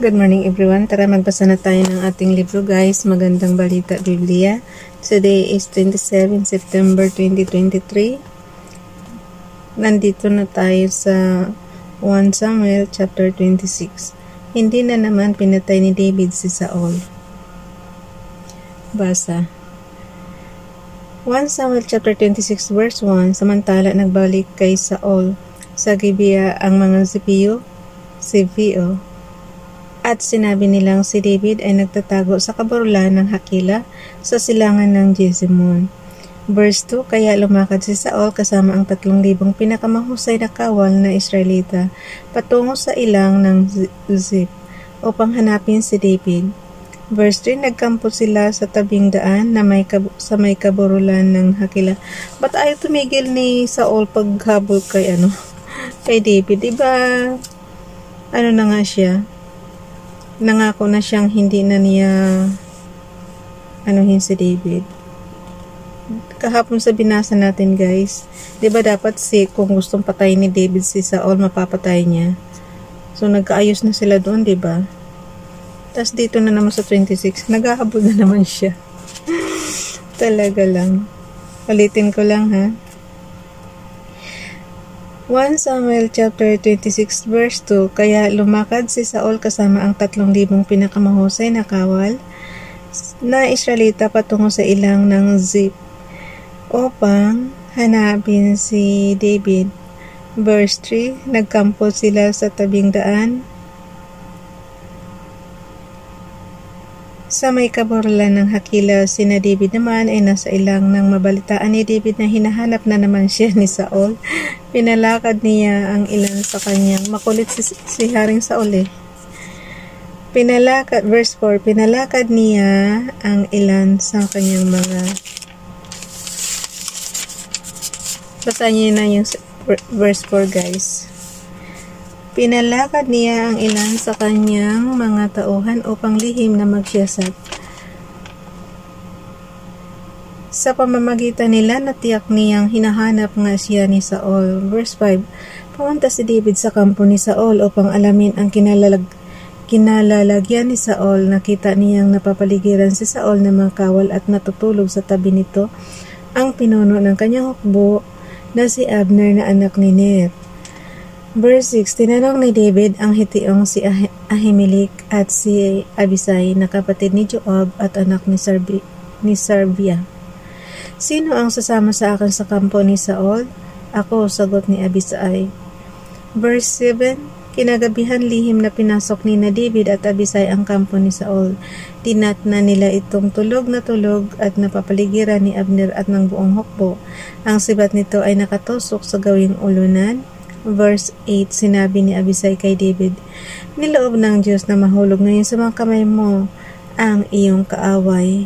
Good morning everyone. Tara magbasa na tayo ng ating libro guys. Magandang Balita Biblia. Today is 27 September 2023. Nandito na tayo sa 1 Samuel chapter 26. Hindi na naman pinatay ni David si Saul. Basa. 1 Samuel chapter 26 verse 1. Samantala nagbalik kay Saul sa Gibeah ang mga Zebio at sinabi nilang si David ay nagtatago sa kabarulan ng Hakila sa silangan ng Jesimon. Verse 2, kaya lumakad si Saul kasama ang 3,000 pinakamahusay na kawal na Israelita patungo sa ilang ng Ziph upang hanapin si David. Verse 3, nagkampo sila sa tabing daan na sa may kabarulan ng Hakila. Ba't ayaw tumigil ni Saul paghabol kay David? Diba na nga siya? Nangako na siyang hindi na niya si David. Kahapon sa binasa natin guys, diba dapat kung gustong patayin ni David si Saul, mapapatay niya. So nagkaayos na sila doon, diba? Tapos dito na naman sa 26, naghahabol na naman siya. Talaga lang. Ulitin ko lang ha. 1 Samuel chapter 26 verse 2, kaya lumakad si Saul kasama ang 3,000 pinakamahusay na kawal na Israelita patungo sa ilang ng Ziph upang hanapin si David. Verse 3, nagkampo sila sa tabing daan sa may kabarulan ng Hakila. Sina David naman ay nasa ilang ng mabalitaan ni David na hinahanap na naman siya ni Saul. Pinalakad niya ang ilan sa kanyang makulit si Haring Saul verse 4, pinalakad niya ang ilan sa kanyang mga basahin niyo na yung verse 4 guys. Pinalakad niya ang ilan sa kanyang mga tauhan upang lihim na magsiyasat. Sa pamamagitan nila, natiyak niyang hinahanap nga siya ni Saul. Verse 5, pumunta si David sa kampo ni Saul upang alamin ang kinalalagyan ni Saul. Nakita niyang napapaligiran si Saul ng mga kawal at natutulog sa tabi nito ang pinuno ng kanyang hukbo na si Abner na anak ni Ner. Verse 6, tinanong ni David ang Hetiong si Ahimelech at si Abisai na kapatid ni Joab at anak ni Sarvia. Sino ang sasama sa akin sa kampo ni Saul? Ako, sagot ni Abisai. Verse 7, kinagabihan lihim na pinasok ni David at Abisai ang kampo ni Saul. Tinatna nila itong tulog na tulog at napapaligiran ni Abner at ng buong hukbo. Ang sibat nito ay nakatusok sa gawing ulunan. Verse 8, sinabi ni Abisai kay David, niloob ng Diyos na mahulog ngayon sa mga kamay mo ang iyong kaaway.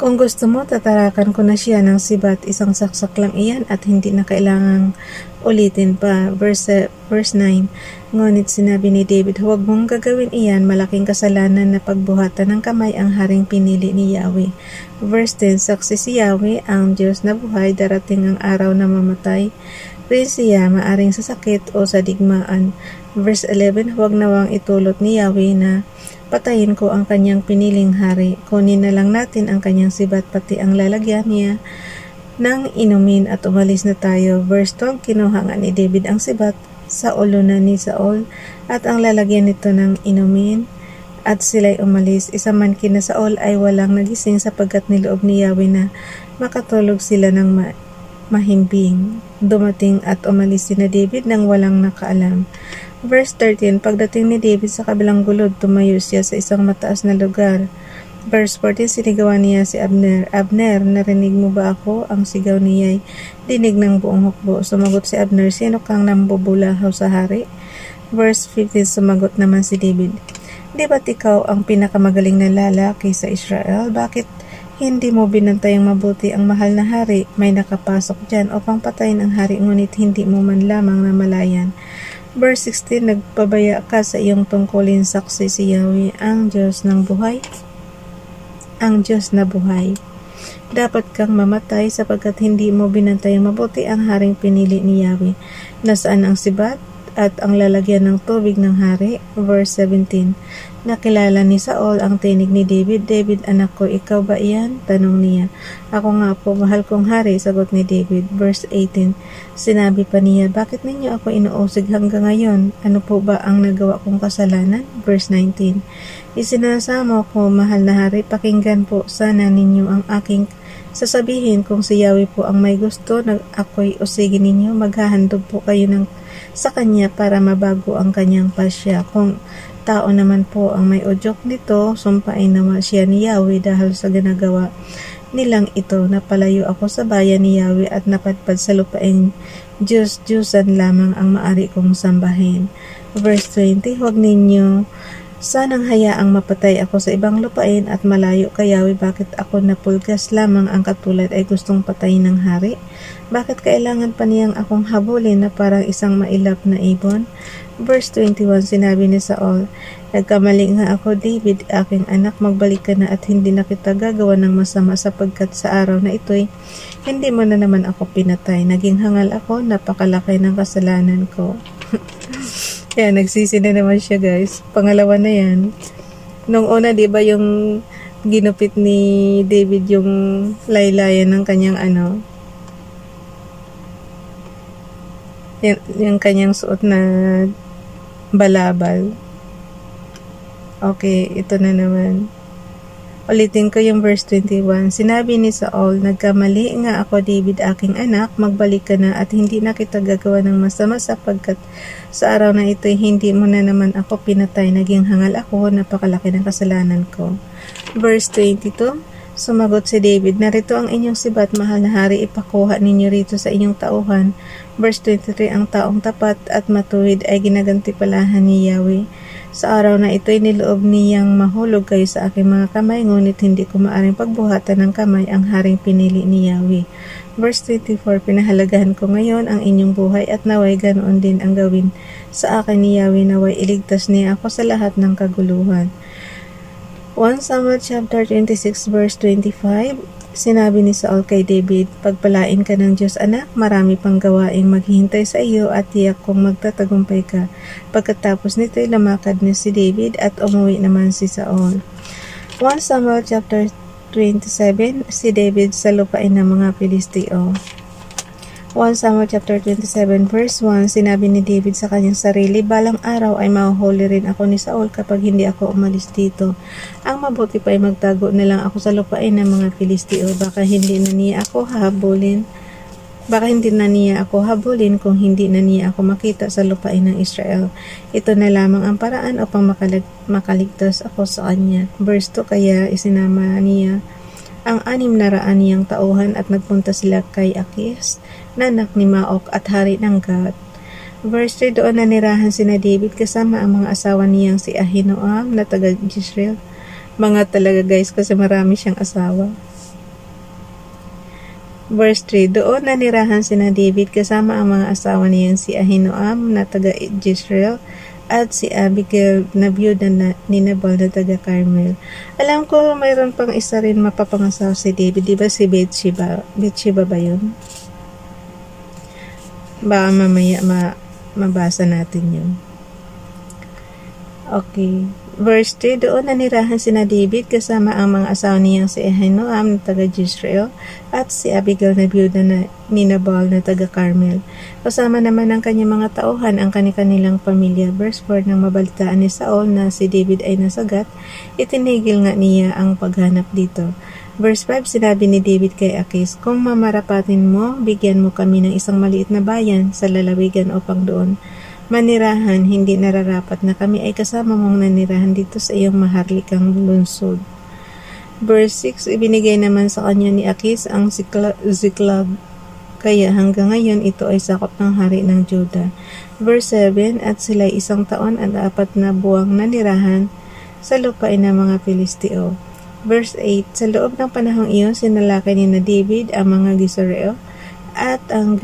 Kung gusto mo, tatarakan ko na siya ng sibat, isang saksak lang iyan at hindi na kailangang ulitin pa. Verse 9, ngunit sinabi ni David, huwag mong gagawin iyan, malaking kasalanan na pagbuhatan ng kamay ang haring pinili ni Yahweh. Verse 10, saksi si Yahweh, ang Diyos na buhay, darating ang araw na mamatay rin siya, maaring sa sakit o sa digmaan. Verse 11, huwag nawang itulot ni Yahweh na patayin ko ang kanyang piniling hari. Kunin na lang natin ang kanyang sibat pati ang lalagyan niya ng inumin at umalis na tayo. Verse 12, kinuha nga ni David ang sibat sa ulunan ni Saul at ang lalagyan nito ng inumin at sila'y umalis. Isa man kina Saul ay walang nagising sapagkat niloob ni Yahweh na makatulog sila ng mahimbing. Dumating at umalis sina David nang walang nakaalam. Verse 13, pagdating ni David sa kabilang gulod, tumayo siya sa isang mataas na lugar. Verse 14, sinigawan niya si Abner. Abner, narinig mo ba ako? Ang sigaw niya'y dinig ng buong hukbo. Sumagot si Abner, sino kang nambubulahaw sa hari? Verse 15, sumagot naman si David, di ba't ikaw ang pinakamagaling na lalaki sa Israel? Bakit hindi mo binantayang mabuti ang mahal na hari? May nakapasok dyan upang patayin ang hari, ngunit hindi mo man lamang namalayan. Verse 16, nagpabaya ka sa iyong tungkulin, saksi si Yahweh, ang Diyos ng buhay. Ang Diyos na buhay. Dapat kang mamatay sapagkat hindi mo binantayang mabuti ang haring pinili ni Yahweh. Nasaan ang sibat at ang lalagyan ng tubig ng hari. Verse 17. Nakilala ni Saul ang tinig ni David. David, anak ko, ikaw ba iyan? Tanong niya. Ako nga po, mahal kong hari, sagot ni David. Verse 18. Sinabi pa niya, bakit ninyo ako inuusig hanggang ngayon? Ano po ba ang nagawa kong kasalanan? Verse 19. Isinasamo ko, mahal na hari, pakinggan po sana ninyo ang aking sasabihin. Kung si Yahweh po ang may gusto na ako'y usigin ninyo, maghahandog po kayo sa kanya para mabago ang kanyang pasya. Kung tao naman po ang may udyok nito, sumpain naman siya ni Yahweh dahil sa ginagawa nilang ito. Napalayo ako sa bayan ni Yahweh at napadpad sa lupain. Diyos-Diyosan lamang ang maari kong sambahin. Verse 20, huwag ninyo sanang hayaang mapatay ako sa ibang lupain at malayo kay Yahweh. Bakit ako napulgas lamang ang katulad ay gustong patayin ng hari? Bakit kailangan pa niyang akong habulin na parang isang mailap na ibon? Verse 21, sinabi ni Saul, nagkamali nga ako, David, aking anak, magbalik ka na at hindi na kita gagawa ng masama sapagkat sa araw na ito'y hindi mo na naman ako pinatay. Naging hangal ako, napakalaki ng kasalanan ko. Yan, nagsisi na naman siya, guys. Pangalawa na yan. Nung una, di ba yung ginupit ni David yung laylayan ng kanyang yung kanyang suot na balabal. Okay, ito na naman. Ulitin ko yung verse 21. Sinabi ni Saul, nagkamali nga ako, David, aking anak, magbalik ka na at hindi na kita gagawa ng masama sapagkat sa araw na ito'y hindi mo na naman ako pinatay. Naging hangal ako, napakalaki ng kasalanan ko. Verse 22. Sumagot si David, narito ang inyong sibat, mahal na hari, ipakuha ninyo rito sa inyong tauhan. Verse 23, ang taong tapat at matuwid ay ginagantipalahan ni Yahweh. Sa araw na ito'y niloob niyang mahulog kayo sa aking mga kamay, ngunit hindi ko maaring pagbuhatan ng kamay ang haring pinili ni Yahweh. Verse 24, pinahalagahan ko ngayon ang inyong buhay at naway ganoon din ang gawin sa akin ni Yahweh, naway iligtas niya ako sa lahat ng kaguluhan. 1 Samuel chapter 26 verse 25. Sinabi ni Saul kay David, pagpalain ka ng Diyos, anak, marami pang gawaing maghihintay sa iyo at tiyak kong magtatagumpay ka. Pagkatapos nito'y lumakad niya si David at umuwi naman si Saul. 1 Samuel chapter 27, si David sa lupain ng mga Pilisteo. 1 Samuel chapter 27 verse 1, sinabi ni David sa kanyang sarili, balang araw ay mahuhuli rin ako ni Saul kapag hindi ako umalis dito. Ang mabuti pa ay magtago na lang ako sa lupain ng mga Pilisteo. Baka hindi na niya ako habulin kung hindi na niya ako makita sa lupain ng Israel. Ito na lamang ang paraan upang makaligtas ako sa kanya. Verse 2, kaya isinama niya ang 600 niyang tauhan at nagpunta sila kay Akis, nanak ni Maok at hari ng Gat. Verse 3, doon nanirahan sina David kasama ang mga asawa niyang si Ahinoam na taga Jezreel. Mga talaga, guys, kasi marami siyang asawa. Verse 3, doon nanirahan sina David kasama ang mga asawa niyang si Ahinoam na taga Jezreel at si Abigail na biyuda ni Nabal na taga Carmel. Alam ko mayroon pang isa rin mapapangasawa si David, di ba si Bathsheba? Bathsheba ba yun? Baka mamaya mabasa natin yun. Okay. Verse 3, doon nanirahan sina David kasama ang mga asawa niyang si Ahinoam na taga Jezreel at si Abigail na biyuda ni Nabal na taga Carmel. Kasama naman ng kanyang mga tauhan ang kanilang pamilya. Verse 4, nang mabalitaan ni Saul na si David ay nasagat, itinigil nga niya ang paghanap dito. Verse 5, sinabi ni David kay Akis, kung mamarapatin mo, bigyan mo kami ng isang maliit na bayan sa lalawigan upang doon manirahan, hindi nararapat na kami ay kasama mong nanirahan dito sa iyong maharlikang lungsod. Verse 6, ibinigay naman sa kanya ni Akis ang Ziklag, kaya hanggang ngayon ito ay sakop ng hari ng Juda. Verse 7, at sila'y 1 taon at 4 na buwang nanirahan sa lupain ng mga Pilisteo. Verse 8, sa loob ng panahong iyon, sinalakay ni na David ang mga Gesareo at ang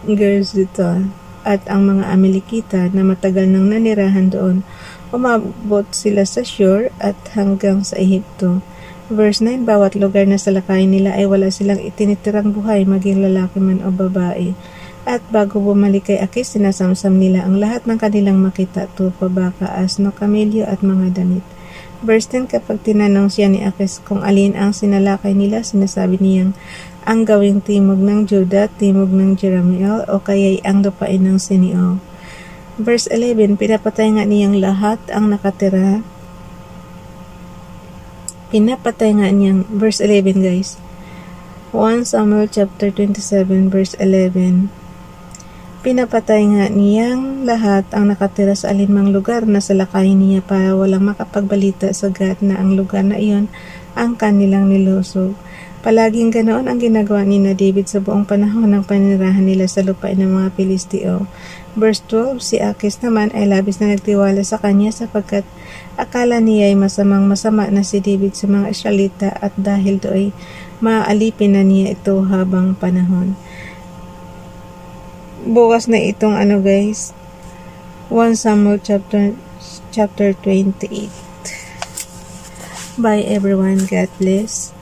Gerzita at ang mga Amalekita na matagal nang nanirahan doon. Umabot sila sa Shur at hanggang sa Ehipto. Verse 9, bawat lugar na salakayin nila ay wala silang itinitirang buhay, maging lalaki man o babae. At bago bumalik kay Akis, sinasamsam nila ang lahat ng kanilang makita, tupa, baka, asno, kamelyo at mga damit. Verse 10, kapag tinanong siya ni Akis kung alin ang sinalakay nila, sinasabi niyang ang gawing timog ng Juda, timog ng Jerahmeel, o kaya'y ang lupain ng Sineol. Verse 11, pinapatay nga niyang lahat ang nakatira. Pinapatay nga niyang, verse 11 guys, 1 Samuel chapter 27 verse 11. Pinapatay nga niyang lahat ang nakatira sa alinmang lugar na salakayin niya para walang makapagbalita sa Gad na ang lugar na iyon ang kanilang nilusog. Palaging ganoon ang ginagawa ni na David sa buong panahon ng paninirahan nila sa lupain ng mga Pilisteo. Verse 12, si Akis naman ay labis na nagtiwala sa kanya sapagkat akala niya ay masamang-masama na si David sa mga Israelita at dahil do'y maaalipin na niya ito habang panahon. Bukas na itong guys, 1 Samuel chapter 28. Bye everyone, God bless.